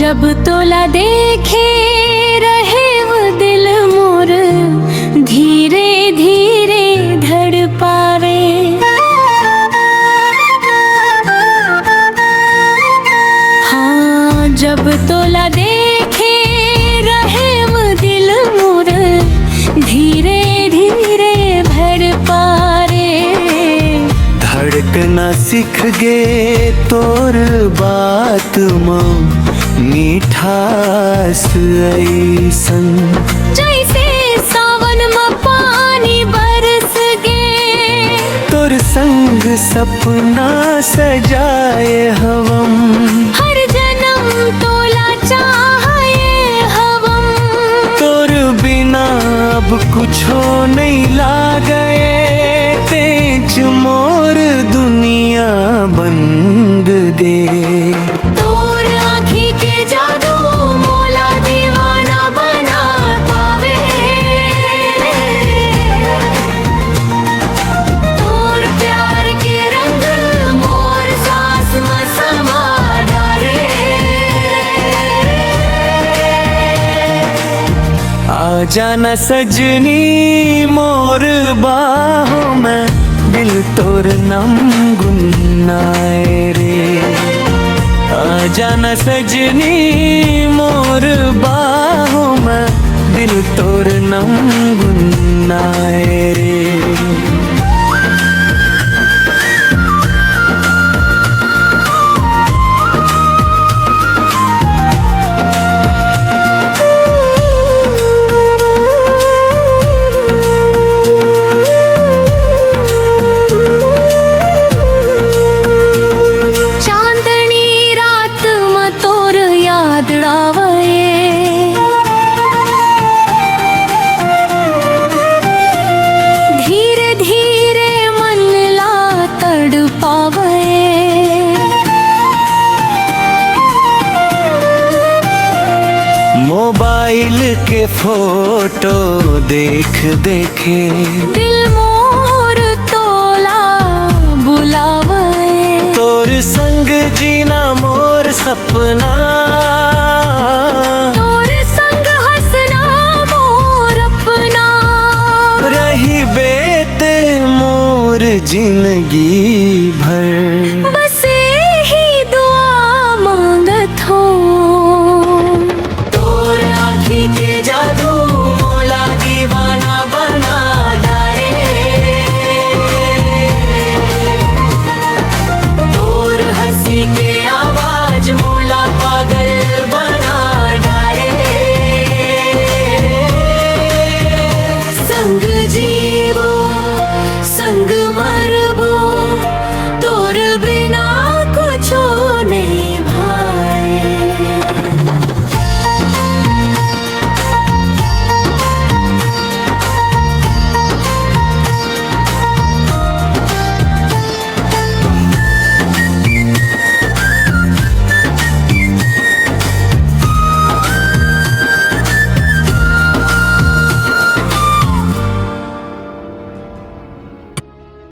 जब तोला देखे रहे वो दिल मोर धीरे धीरे धड़ पावे। हाँ, जब तोला देखे रहे वो दिल मोर धीरे धीरे धड़ पावे। धड़कना सीख गे तोर बात माँ मिठास ऐसन, जैसे सावन में पानी बरस गे। तोर संग सपना सजाए हवम, हर जन्म तोला चाहे हवम। तोर बिना अब कुछो नहीं लागे, तेज मोर दुनिया बंद दे। तोर आँखी के जादू मोला दीवाना बना पावे। तोर प्यार के रंग मोर सांस में समा डाले। आ जाना सजनी मोर बाहों में, दिल तोर नम गुन्नाए रे। आ जाना सजनी मोर बाहों में, दिल तोर नम गुन्नाए रे। धीरे धीरे मन ला तड़ पावे। मोबाइल के फोटो देख देखे दिल मोर तोला बुलावे। तोर संग जीना मोर सपना, तोर संग हंसना मोर अपना। रही बेते मोर जिंदगी